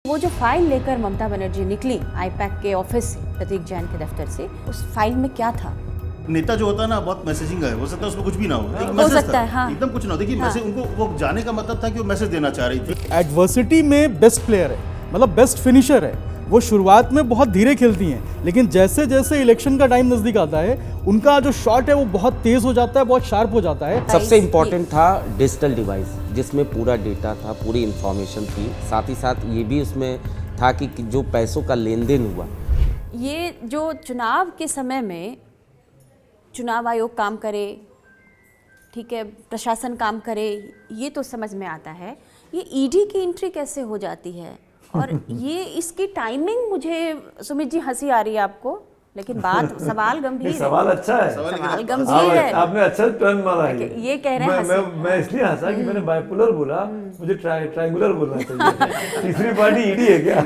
वो जो फाइल लेकर ममता बनर्जी निकली आईपैक के ऑफिस से, प्रतीक जैन के दफ्तर से, उस फाइल में क्या था? नेता जो होता है ना बहुत मैसेजिंग है, हो सकता है उसमें कुछ भी ना हो, एक हो मैसेज सकता था, है, हाँ। एकदम कुछ ना हो। देखिए मैसेज उनको वो जाने का मतलब था कि वो मैसेज देना चाह रही थी। एडवर्सिटी में बेस्ट प्लेयर है, मतलब बेस्ट फिनिशर है। वो शुरुआत में बहुत धीरे खेलती हैं, लेकिन जैसे जैसे इलेक्शन का टाइम नजदीक आता है उनका जो शॉट है वो बहुत तेज हो जाता है, बहुत शार्प हो जाता है। सबसे इम्पोर्टेंट था डिजिटल डिवाइस, जिसमें पूरा डेटा था, पूरी इंफॉर्मेशन थी। साथ ही साथ ये भी उसमें था कि जो पैसों का लेन देन हुआ। ये जो चुनाव के समय में चुनाव आयोग काम करे, ठीक है, प्रशासन काम करे, ये तो समझ में आता है। ये ईडी की एंट्री कैसे हो जाती है और ये इसकी टाइमिंग, मुझे सुमित जी हंसी आ रही है आपको, लेकिन बात सवाल गंभीर है। सवाल अच्छा है, सवाल गंभीर है। आपने अच्छा टर्न मारा है। ये कह रहे हैं मैं इसलिए हंसा कि मैंने बाइपोलर बोला, मुझे ट्रायंगुलर बोलना चाहिए। तीसरी पार्टी ईडी है क्या?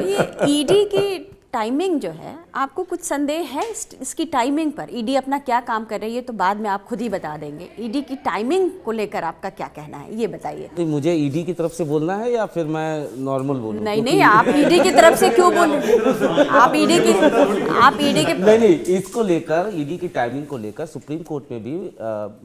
ये ईडी की टाइमिंग जो है, आपको कुछ संदेह है इसकी टाइमिंग पर? ईडी अपना क्या काम कर रही है तो बाद में आप खुद ही बता देंगे। ईडी की टाइमिंग को लेकर आपका क्या कहना है, ये बताइए। तो मुझे ईडी की तरफ से बोलना है या फिर मैं नॉर्मल बोलूं? नहीं, आप ईडी की तरफ से क्यों बोल रहे हैं? आप ईडी के नहीं, इसको लेकर ईडी की टाइमिंग को लेकर सुप्रीम कोर्ट में भी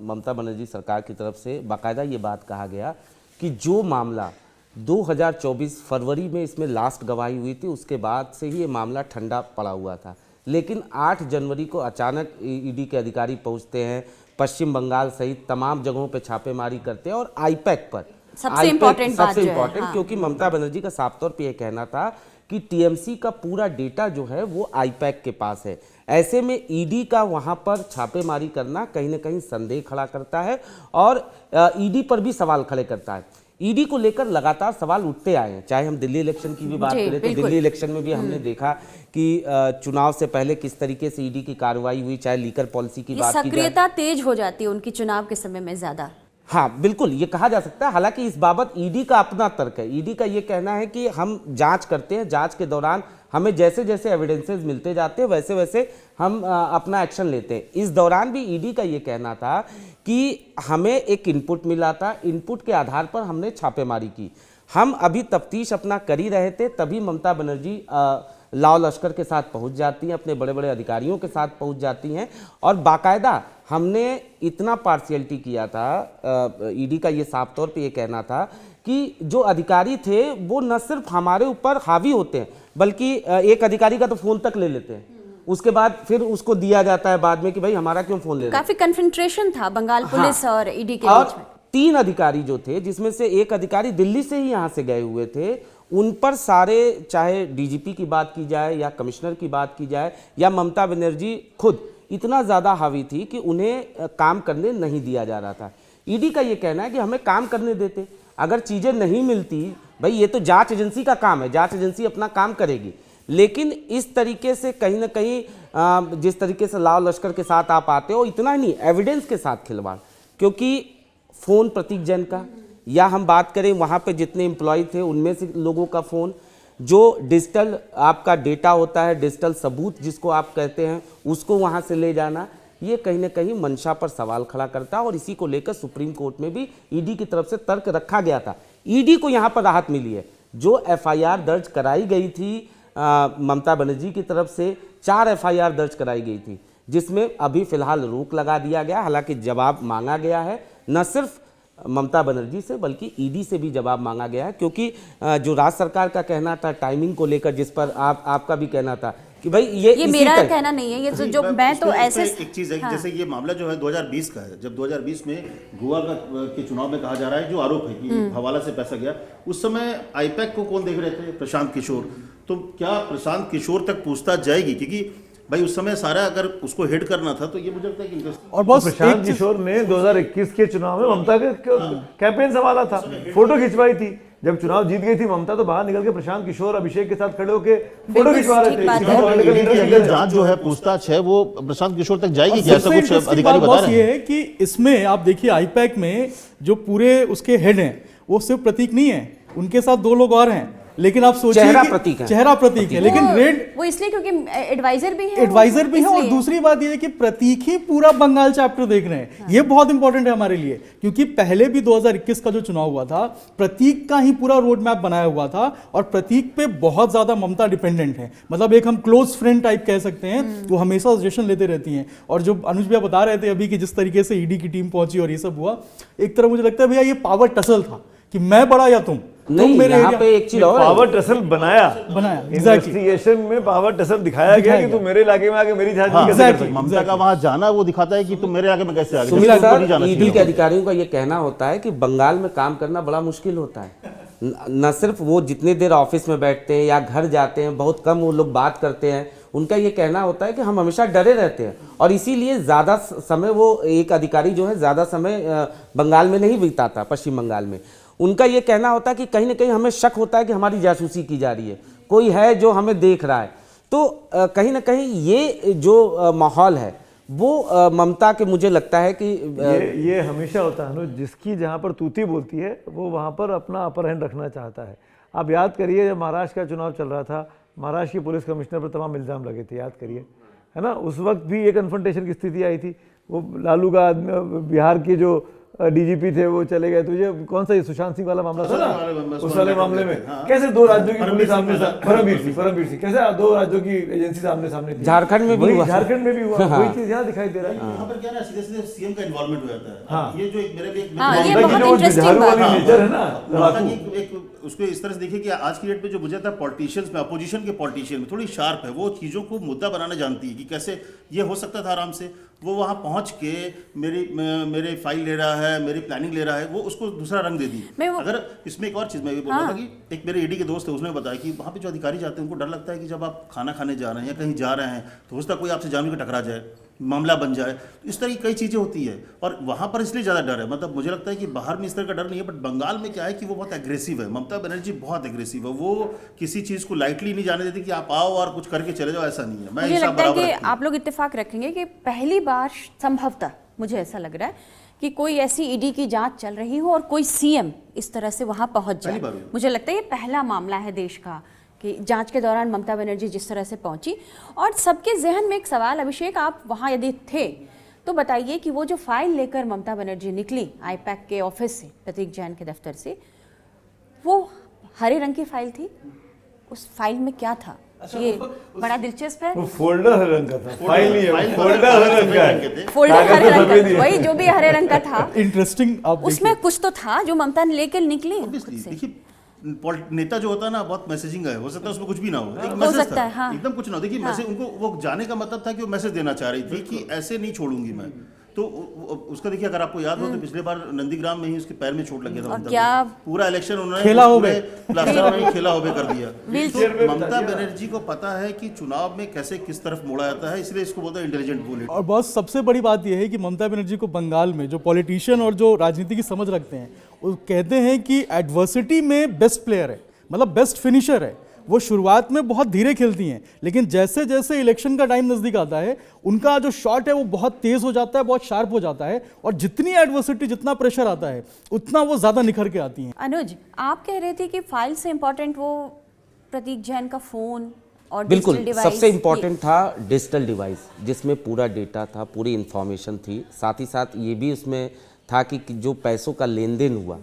ममता बनर्जी सरकार की तरफ से बाकायदा ये बात कहा गया कि जो मामला 2024 फरवरी में इसमें लास्ट गवाही हुई थी, उसके बाद से ही ये मामला ठंडा पड़ा हुआ था। लेकिन 8 जनवरी को अचानक ईडी के अधिकारी पहुंचते हैं, पश्चिम बंगाल सहित तमाम जगहों पे छापेमारी करते हैं और आईपैक पर सबसे इम्पोर्टेंट हाँ। क्योंकि ममता बनर्जी का साफ तौर पे ये कहना था कि टीएमसी का पूरा डेटा जो है वो आईपैक के पास है। ऐसे में ईडी का वहां पर छापेमारी करना कहीं ना कहीं संदेह खड़ा करता है और ईडी पर भी सवाल खड़े करता है। ईडी को लेकर लगातार सवाल उठते आए हैं, चाहे हम दिल्ली इलेक्शन की भी बात करें तो दिल्ली इलेक्शन में भी हमने देखा कि चुनाव से पहले किस तरीके से ईडी की कार्रवाई हुई, चाहे लीकर पॉलिसी की बात की जाए, सक्रियता तेज हो जाती है उनकी चुनाव के समय में ज्यादा। हाँ बिल्कुल, ये कहा जा सकता है। हालांकि इस बाबत ईडी का अपना तर्क है। ईडी का ये कहना है कि हम जांच करते हैं, जांच के दौरान हमें जैसे जैसे एविडेंसेस मिलते जाते हैं वैसे वैसे हम अपना एक्शन लेते हैं। इस दौरान भी ईडी का ये कहना था कि हमें एक इनपुट मिला था, इनपुट के आधार पर हमने छापेमारी की। हम अभी तफ्तीश अपना कर ही रहे थे, तभी ममता बनर्जी लाव लश्कर के साथ पहुंच जाती हैं, अपने बड़े बड़े अधिकारियों के साथ पहुंच जाती हैं और बाकायदा हमने इतना पार्शियलिटी किया था। ईडी का ये साफ तौर पे ये कहना था कि जो अधिकारी थे वो न सिर्फ हमारे ऊपर हावी होते हैं, बल्कि एक अधिकारी का तो फोन तक ले लेते हैं, उसके बाद फिर उसको दिया जाता है बाद में कि भाई हमारा क्यों फोन ले रहे हैं। काफी कन्फ्रंट्रेशन था बंगाल पुलिस और ईडी के बीच में। 3 अधिकारी जो थे, जिसमें से एक अधिकारी दिल्ली से ही यहाँ से गए हुए थे, उन पर सारे, चाहे डीजीपी की बात की जाए या कमिश्नर की बात की जाए या ममता बनर्जी खुद, इतना ज़्यादा हावी थी कि उन्हें काम करने नहीं दिया जा रहा था। ईडी का ये कहना है कि हमें काम करने देते, अगर चीज़ें नहीं मिलती, भाई ये तो जांच एजेंसी का काम है, जांच एजेंसी अपना काम करेगी। लेकिन इस तरीके से कहीं ना कहीं जिस तरीके से लाव लश्कर के साथ आप आते हो, इतना ही नहीं, एविडेंस के साथ खिलवाड़, क्योंकि फ़ोन प्रतीक जैन का, या हम बात करें वहाँ पे जितने एम्प्लॉय थे उनमें से लोगों का फ़ोन, जो डिजिटल आपका डेटा होता है, डिजिटल सबूत जिसको आप कहते हैं, उसको वहाँ से ले जाना, ये कहीं ना कहीं मंशा पर सवाल खड़ा करता है। और इसी को लेकर सुप्रीम कोर्ट में भी ईडी की तरफ से तर्क रखा गया था। ईडी को यहाँ पर राहत मिली है। जो एफआईआर दर्ज कराई गई थी ममता बनर्जी की तरफ से, 4 एफआईआर दर्ज कराई गई थी, जिसमें अभी फिलहाल रोक लगा दिया गया। हालांकि जवाब मांगा गया है, न सिर्फ ममता बनर्जी से बल्कि ईडी से भी जवाब मांगा गया है, क्योंकि जो राज्य सरकार का कहना था टाइमिंग को लेकर, जिस पर आपका भी कहना था कि भाई ये मेरा कहना नहीं है, ये जो मैं तो ऐसे एक चीज है, जैसे ये मामला जो है 2020 का है, जब 2020 में गोवा के चुनाव में कहा जा रहा है, जो आरोप है कि हवाला से पैसा गया, उस समय आईपैक को कौन देख रहे थे? प्रशांत किशोर। तो क्या प्रशांत किशोर तक पूछताछ जाएगी? क्योंकि भाई उस समय सारा अगर उसको हेड करना था तो ये मुझे लगता है कि और बस प्रशांत किशोर ने 2021 के चुनाव में ममता के कैंपेन संभाला था, फोटो खिंचवाई थी। जब चुनाव जीत गई थी ममता, तो बाहर निकल के प्रशांत किशोर अभिषेक के साथ खड़े होके फोटो खिंचवा रहे थे। जांच जो है, पूछताछ है, वो प्रशांत किशोर तक जाएगी क्या? ऐसा कुछ अधिकारी बता रहे हैं। ये है कि इसमें आप देखिए आईपैक में जो पूरे उसके हेड हैं वो सिर्फ प्रतीक नहीं है, उनके साथ 2 लोग और हैं। लेकिन आप सोचिए चेहरा कि प्रतीक है। चेहरा प्रतीक है, लेकिन रेड वो इसलिए क्योंकि एडवाइजर भी है, एडवाइजर भी है। और इसलिए। दूसरी बात यह है कि प्रतीक ही पूरा बंगाल चैप्टर देख रहे हैं। ये बहुत इंपॉर्टेंट है हमारे लिए, क्योंकि पहले भी 2021 का जो चुनाव हुआ था, प्रतीक का ही पूरा रोड मैप बनाया हुआ था और प्रतीक पे बहुत ज्यादा ममता डिपेंडेंट है। मतलब एक हम क्लोज फ्रेंड टाइप कह सकते हैं, वो हमेशा सजेशन लेते रहती हैं। और जो अनुज भैया बता रहे थे अभी कि जिस तरीके से ईडी की टीम पहुंची और ये सब हुआ, एक तरह मुझे लगता है भैया ये पावर टसल था कि मैं बड़ा या तुम नहीं, मेरे यहाँ एरिया पे एक चीज और है। पावर टसल बनाया exactly। इन्वेस्टिगेशन में पावर टसल दिखाया गया कि तुम मेरे इलाके में आके मेरी जांच नहीं कैसे कर exactly। सकते। ममता का वहां जाना वो दिखाता है कि तुम मेरे आगे में कैसे आ गए, सुमित जबकि उनको नहीं सर, जाना ईडी चाहिए। के अधिकारियों का ये कहना होता है कि बंगाल में काम करना बड़ा मुश्किल होता है। न सिर्फ वो जितने देर ऑफिस में बैठते हैं या घर जाते हैं, बहुत कम वो लोग बात करते हैं। उनका ये कहना होता है कि हम हमेशा डरे रहते हैं और इसीलिए ज़्यादा समय वो एक अधिकारी जो है ज़्यादा समय बंगाल में नहीं बिताता, पश्चिम बंगाल में। उनका ये कहना होता है कि कहीं ना कहीं हमें शक होता है कि हमारी जासूसी की जा रही है, कोई है जो हमें देख रहा है। तो कहीं ना कहीं ये जो माहौल है वो ममता के, मुझे लगता है कि ये हमेशा होता है अनुज, जिसकी जहाँ पर तूती बोलती है वो वहाँ पर अपना अपर हैंड रखना चाहता है। आप याद करिए जब महाराष्ट्र का चुनाव चल रहा था, महाराष्ट्र की पुलिस कमिश्नर पर तमाम इल्ज़ाम लगे थे, याद करिए, है ना। उस वक्त भी एक कन्फ्रंटेशन की स्थिति आई थी। वो लालू का बिहार के जो डीजीपी थे वो चले गए। तो ये कौन सा, ये सुशांत सिंह वाला मामला था ना, उस वाले मामले में कैसे दो राज्यों की पुलिस आमने परमवीर सिंह कैसे दो राज्यों की एजेंसी आमने सामने थी। झारखंड में भी हुआ, झारखंड में भी हुआ, वही चीज यहाँ दिखाई दे रहा है। यहाँ पर क्या है ना, सीधे सीधे सीएम का इन्वॉल्वमेंट हो जाता है। हाँ। ये जो मेरे भी एक ये ममता की बहुत जो इंटरेस्टिंग जुझारू बात वाली है। नेचर है ना, ममता की एक उसको इस तरह से देखिए कि आज की डेट में जो मुझे लगता है पॉलिटिशियंस में, अपोजिशन के पॉलिटिशियन में थोड़ी शार्प है। वो चीज़ों को मुद्दा बनाना जानती है कि कैसे ये हो सकता था आराम से। वो वहाँ पहुँच के मेरे फाइल ले रहा है, मेरी प्लानिंग ले रहा है, वो उसको दूसरा रंग दे दी। अगर इसमें एक और चीज़ मैं ये बोल रहा था कि एक मेरे ईडी के दोस्त है, उसने बताया कि वहाँ पे जो अधिकारी जाते हैं उनको डर लगता है कि जब आप खाना खाने जा रहे हैं या कहीं जा रहे हैं तो हो सकता है कोई आपसे जानबूझ के टकरा जाए, मामला बन जाए। तो इस तरह की कई चीज़ें होती है और वहाँ पर इसलिए ज़्यादा डर है। मतलब मुझे लगता है कि बाहर में इस तरह का डर नहीं है, बट बंगाल में क्या है कि वो बहुत एग्रेसिव है। ममता बनर्जी बहुत एग्रेसिव है। वो किसी चीज़ को लाइटली नहीं जाने देती कि आप आओ और कुछ करके चले जाओ, ऐसा नहीं है। मैं मुझे हिसाब लगता है बराबर कि रखती हूँ। आप लोग इत्तेफाक रखेंगे कि पहली बार संभवतः, मुझे ऐसा लग रहा है कि कोई ऐसी ईडी की जांच चल रही हो और कोई सीएम इस तरह से वहां पहुंच जाए। मुझे लगता है ये पहला मामला है देश का कि जांच के दौरान ममता बनर्जी जिस तरह से पहुंची। और सबके जहन में एक सवाल, अभिषेक आप वहां यदि थे तो बताइए कि वो जो फाइल लेकर ममता बनर्जी निकली आईपैक के ऑफिस से, प्रतीक जैन के दफ्तर से, वो हरे रंग की फाइल थी। उस फाइल में क्या था, ये बड़ा दिलचस्प है। वो फोल्डर हरे रंग का था, फाइल नहीं है, फोल्डर हरे रंग का है। फोल्डर हरे रंग का, वही जो भी हरे रंग का था। इंटरेस्टिंग, आप उसमें कुछ तो था जो ममता ने लेकर निकली खुद से। देखिए नेता जो होता है ना, बहुत मैसेजिंग है, हो सकता है उसमें कुछ भी ना हो, एक हो मैसेज सकता था, है, हाँ। एकदम कुछ ना हो। देखिए मैसेज उनको, वो जाने का मतलब था कि वो मैसेज देना चाह रही थी कि ऐसे नहीं छोड़ूंगी मैं। तो उसका देखिए, अगर आपको याद हो तो पिछले बार नंदीग्राम में ही उसके पैर में चोट लग गया था। और क्या पूरा इलेक्शन उन्होंने खेला हो गए, प्लास्टर में ही खेला हो गए कर दिया। व्हीलचेयर तो ममता बनर्जी को पता है कि चुनाव में कैसे किस तरफ मोड़ा जाता है, इसलिए इसको बोलते हैं इंटेलिजेंट बुलेट। और बहुत सबसे बड़ी बात यह है कि ममता बनर्जी को बंगाल में जो पॉलिटिशियन और जो राजनीति की समझ रखते हैं, वो कहते हैं कि एडवर्सिटी में बेस्ट प्लेयर है, मतलब बेस्ट फिनिशर है। वो शुरुआत में बहुत धीरे खेलती हैं, लेकिन जैसे जैसे इलेक्शन का टाइम नजदीक आता है, उनका जो शॉट है वो बहुत तेज हो जाता है, बहुत शार्प हो जाता है। और जितनी एडवर्सिटी, जितना प्रेशर आता है, उतना वो ज्यादा निखर के आती हैं। अनुज, आप कह रहे थे कि फाइल से इंपॉर्टेंट वो प्रतीक जैन का फोन और बिल्कुल डिजिटल डिवाइस, सबसे इम्पोर्टेंट था डिजिटल डिवाइस, जिसमें पूरा डेटा था, पूरी इंफॉर्मेशन थी। साथ ही साथ ये भी उसमें था कि जो पैसों का लेन देन हुआ,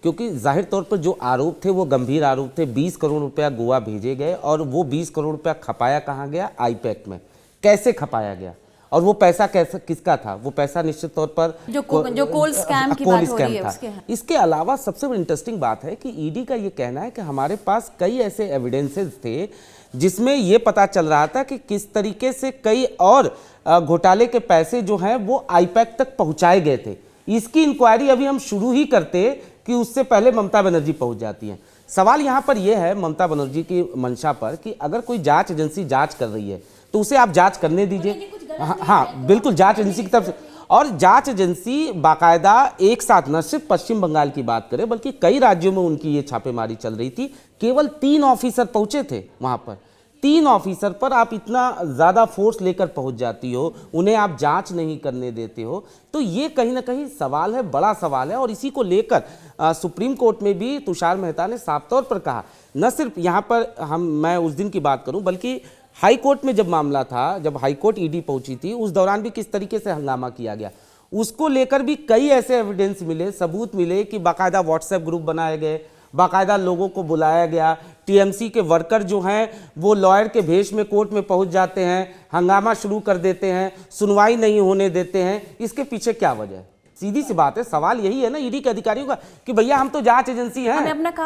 क्योंकि जाहिर तौर पर जो आरोप थे वो गंभीर आरोप थे। 20 करोड़ रुपया गोवा भेजे गए और वो 20 करोड़ रुपया खपाया कहाँ गया, आईपैक में। कैसे खपाया गया और वो पैसा कैसे, किसका था? वो पैसा निश्चित तौर पर जो कोल स्कैम की बात हो रही है उसके। इसके अलावा सबसे बड़ी इंटरेस्टिंग बात है कि ईडी का ये कहना है कि हमारे पास कई ऐसे एविडेंसेस थे जिसमें ये पता चल रहा था कि किस तरीके से कई और घोटाले के पैसे जो हैं वो आईपैक तक पहुंचाए गए थे। इसकी इंक्वायरी अभी हम शुरू ही करते कि उससे पहले ममता बनर्जी पहुंच जाती हैं। सवाल यहाँ पर यह है ममता बनर्जी की मंशा पर कि अगर कोई जांच एजेंसी जांच कर रही है तो उसे आप जांच करने दीजिए। हाँ बिल्कुल, जांच एजेंसी की तरफ से। और जांच एजेंसी बाकायदा एक साथ न सिर्फ पश्चिम बंगाल की बात करें बल्कि कई राज्यों में उनकी ये छापेमारी चल रही थी। केवल 3 ऑफिसर पहुंचे थे वहां पर, 3 ऑफिसर पर आप इतना ज़्यादा फोर्स लेकर पहुंच जाती हो, उन्हें आप जांच नहीं करने देते हो, तो ये कहीं ना कहीं सवाल है, बड़ा सवाल है। और इसी को लेकर सुप्रीम कोर्ट में भी तुषार मेहता ने साफ तौर पर कहा, न सिर्फ यहाँ पर मैं उस दिन की बात करूँ, बल्कि हाई कोर्ट में जब मामला था, जब हाई कोर्ट ईडी पहुंची थी, उस दौरान भी किस तरीके से हंगामा किया गया, उसको लेकर भी कई ऐसे एविडेंस मिले, सबूत मिले कि बाकायदा व्हाट्सएप ग्रुप बनाए गए, बाकायदा लोगों को बुलाया गया, टीएमसी के वर्कर जो हैं वो लॉयर के भेष में कोर्ट में पहुंच जाते हैं, हंगामा शुरू कर देते हैं, सुनवाई नहीं होने देते हैं। इसके पीछे क्या वजह है? सीधी सी बात है, सवाल यही है ना ईडी के अधिकारियों का कि भैया हम तो जांच एजेंसी हैं,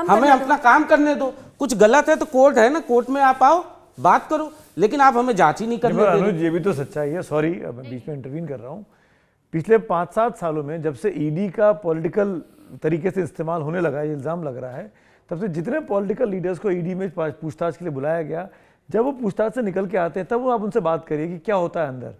हमें अपना काम करने दो, कुछ गलत है तो कोर्ट है ना, कोर्ट में आप आओ, बात करो, लेकिन आप हमें जांच ही नहीं करने दे रहे। ये भी तो सच्चाई है, सॉरी मैं बीच में इंटरवीन कर रहा हूँ। पिछले 5-7 सालों में जब से ईडी का पॉलिटिकल तरीके से इस्तेमाल होने लगा, ये इल्ज़ाम लग रहा है, तब से जितने पॉलिटिकल लीडर्स को ईडी में पूछताछ के लिए बुलाया गया, जब वो पूछताछ से निकल के आते हैं तब वो आप उनसे बात करिए कि क्या होता है अंदर,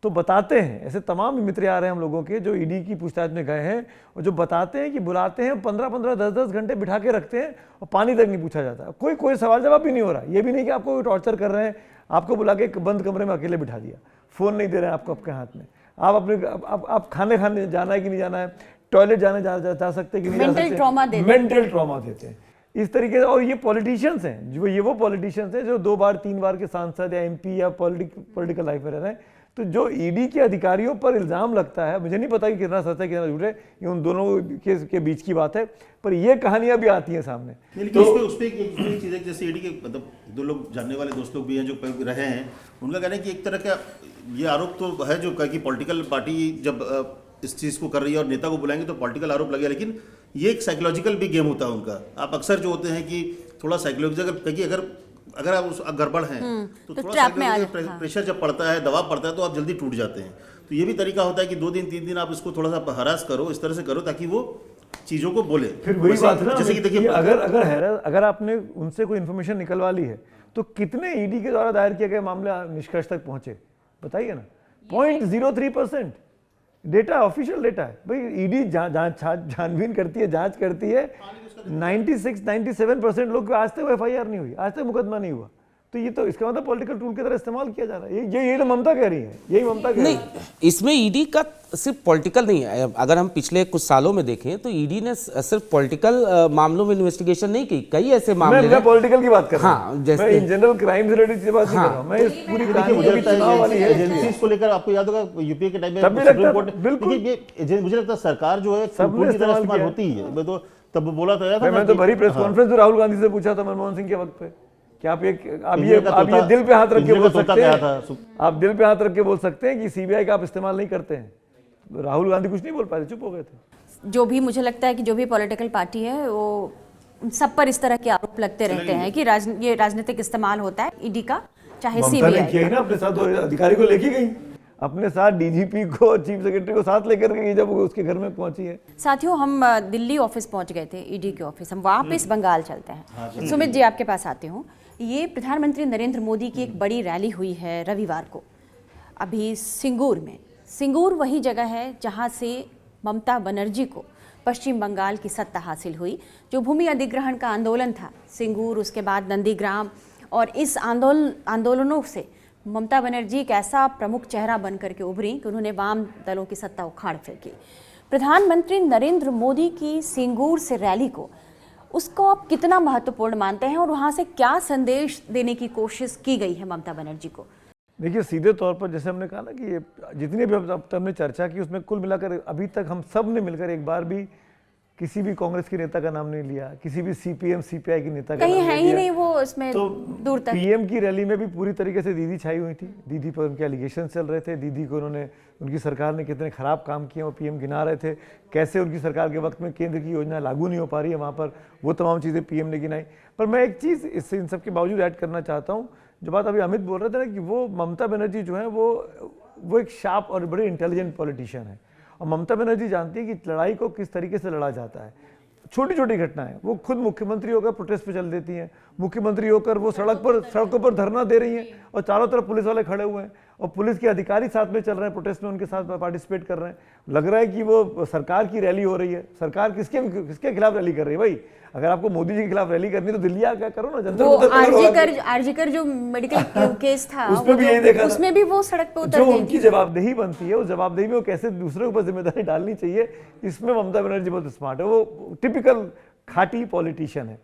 तो बताते हैं। ऐसे तमाम मित्र आ रहे हैं हम लोगों के जो ईडी की पूछताछ में गए हैं और जो बताते हैं कि बुलाते हैं 15-15, 10-10 घंटे बिठा के रखते हैं और पानी तक नहीं पूछा जाता, कोई सवाल जवाब भी नहीं हो रहा। ये भी नहीं कि आपको टॉर्चर कर रहे हैं, आपको बुला के बंद कमरे में अकेले बिठा दिया, फ़ोन नहीं दे रहे हैं आपको आपके हाथ में, आप खाने जाना है कि नहीं जाना है, टॉयलेट जा सकते कि नहीं जा सकते, मेंटल ट्रॉमा देते हैं इस तरीके से। और ये पॉलिटिशियंस हैं, जो वो पॉलिटिशियंस हैं जो 2 बार 3 बार के सांसद या एमपी या पॉलिटिकल लाइफ में रह रहे हैं। तो जो ईडी के अधिकारियों पर इल्ज़ाम लगता है, मुझे नहीं पता कि कितना सच है कितना झूठ है, ये उन दोनों के बीच की बात है, पर ये कहानियां भी आती हैं सामने। तो उस पर एक चीज़ है, जैसे ईडी के मतलब 2 लोग जानने वाले दोस्त लोग भी हैं जो रहे हैं, उनका कहना है कि एक तरह का ये आरोप तो है जो कि पॉलिटिकल पार्टी जब इस चीज़ को कर रही है और नेता को बुलाएंगे तो पॉलिटिकल आरोप लगेगा, लेकिन ये एक साइकोलॉजिकल भी गेम होता है उनका। आप अक्सर जो होते हैं कि थोड़ा साइकोलॉजिकल, अगर आप उस गड़बड़ हैं तो थोड़ा प्रेशर जब पड़ता है, दबाव पड़ता है तो आप जल्दी टूट जाते हैं। तो ये भी तरीका होता है कि 2 दिन 3 दिन आप इसको थोड़ा सा हरास करो, इस तरह से करो ताकि वो चीज़ों को बोले। फिर वही बात है ना, जैसे कि देखिए अगर आपने उनसे कोई इन्फॉर्मेशन निकलवा ली है तो कितने ईडी के द्वारा दायर किए गए मामले निष्कर्ष तक पहुंचे, बताइए ना। 0.03% डेटा, ऑफिशियल डेटा है भाई। ईडी छानबीन करती है, जांच करती है, 96-97% लोग आज तक FIR नहीं हुई, आज तक मुकदमा नहीं हुआ। तो ये तो इसका मतलब पॉलिटिकल टूल की तरह इस्तेमाल किया जा रहा है। ये तो ममता कह रही है, यही ममता कह रही है। नहीं, इसमें ईडी का सिर्फ पॉलिटिकल नहीं है। अगर हम पिछले कुछ सालों में देखें तो ईडी ने सिर्फ पॉलिटिकल मामलों में इन्वेस्टिगेशन नहीं की, कई ऐसे मामले मैं पॉलिटिकल की बात कर रहा हूं। हाँ, जैसे मैं इन जनरल क्राइम से रिलेटेड की बात नहीं कर रहा हूं। मैं इस पूरी कहानी मुझे चुनाव वाली है एजेंसीज को लेकर आपको याद होगा यूपीए के टाइम में सुप्रीम कोर्ट, बिल्कुल ये मुझे लगता है सरकार जो है सबने इस्तेमाल होती है। मैं तो तब बोला था, मैं तो भरी प्रेस कॉन्फ्रेंस राहुल गांधी से पूछा था मनमोहन सिंह के वक्त पे, क्या आप ये दिल पे हाथ रख के बोल सकते हैं, आप दिल पे हाथ रख के बोल सकते हैं कि सीबीआई का आप इस्तेमाल नहीं करते हैं? राहुल गांधी कुछ नहीं बोल पाए, चुप हो गए थे। जो भी मुझे लगता है कि जो भी पॉलिटिकल पार्टी है वो सब पर इस तरह के आरोप लगते रहते हैं कि ये राजनीतिक इस्तेमाल होता है ईडी का, चाहे सीबीआई किया ना अपने साथ अधिकारी को लेके गई, अपने साथ डीजीपी को, चीफ सेक्रेटरी को साथ लेकर गई जब वो उसके घर में पहुंची है। साथियों, हम दिल्ली ऑफिस पहुंच गए थे, ईडी के ऑफिस। हम वापस बंगाल चलते हैं। सुमित जी, आपके पास आती हूँ। ये प्रधानमंत्री नरेंद्र मोदी की एक बड़ी रैली हुई है रविवार को अभी सिंगूर में। सिंगूर वही जगह है जहाँ से ममता बनर्जी को पश्चिम बंगाल की सत्ता हासिल हुई। जो भूमि अधिग्रहण का आंदोलन था सिंगूर, उसके बाद नंदीग्राम, और इस आंदोलनों से ममता बनर्जी एक ऐसा प्रमुख चेहरा बनकर के उभरी कि उन्होंने वाम दलों की सत्ता उखाड़ फेंकी। प्रधानमंत्री नरेंद्र मोदी की सिंगूर से रैली को, उसको आप कितना महत्वपूर्ण मानते हैं और वहाँ से क्या संदेश देने की कोशिश की गई है ममता बनर्जी को? देखिए, सीधे तौर पर जैसे हमने कहा ना कि ये जितनी भी अब तक हमने चर्चा की उसमें कुल मिलाकर अभी तक हम सब ने मिलकर एक बार भी किसी भी कांग्रेस के नेता का नाम नहीं लिया, किसी भी सीपीएम सीपीआई की नेता का नाम नहीं लिया। कहीं है ही नहीं वो इसमें तो दूर तक। पीएम की रैली में भी पूरी तरीके से दीदी छाई हुई थी। दीदी पर उनके एलिगेशन चल रहे थे, दीदी को उनकी सरकार ने कितने खराब काम किए वो पीएम गिना रहे थे, कैसे उनकी सरकार के वक्त में केंद्र की योजना लागू नहीं हो पा रही है वहाँ पर, वो तमाम चीज़ें पीएम ने गिनाई। पर मैं एक चीज़ इससे इन सब के बावजूद ऐड करना चाहता हूँ, जो बात अभी अमित बोल रहे थे ना कि वो ममता बनर्जी जो है वो एक शार्प और बड़े इंटेलिजेंट पॉलिटिशियन है, और ममता बनर्जी जानती है कि लड़ाई को किस तरीके से लड़ा जाता है। छोटी छोटी घटनाएं, वो खुद मुख्यमंत्री होकर प्रोटेस्ट पे चल देती हैं, मुख्यमंत्री होकर वो सड़कों पर धरना दे रही हैं और चारों तरफ पुलिस वाले खड़े हुए हैं, और पुलिस के अधिकारी साथ में चल रहे हैं, प्रोटेस्ट में उनके साथ पार्टिसिपेट कर रहे हैं। लग रहा है कि वो सरकार की रैली हो रही है। सरकार किसके खिलाफ रैली कर रही है भाई? अगर आपको मोदी जी के खिलाफ रैली करनी तो दिल्ली आकर करो ना, जनता वो आरजीकर जो मेडिकल केस था उसमें भी यही देखा, उसमें भी वो सड़क पे उतर जो गई उनकी जवाबदेही बनती है, उस जवाबदेही में वो कैसे दूसरे के ऊपर जिम्मेदारी डालनी चाहिए, इसमें ममता बनर्जी बहुत स्मार्ट है। वो टिपिकल खाटी पॉलिटिशियन है।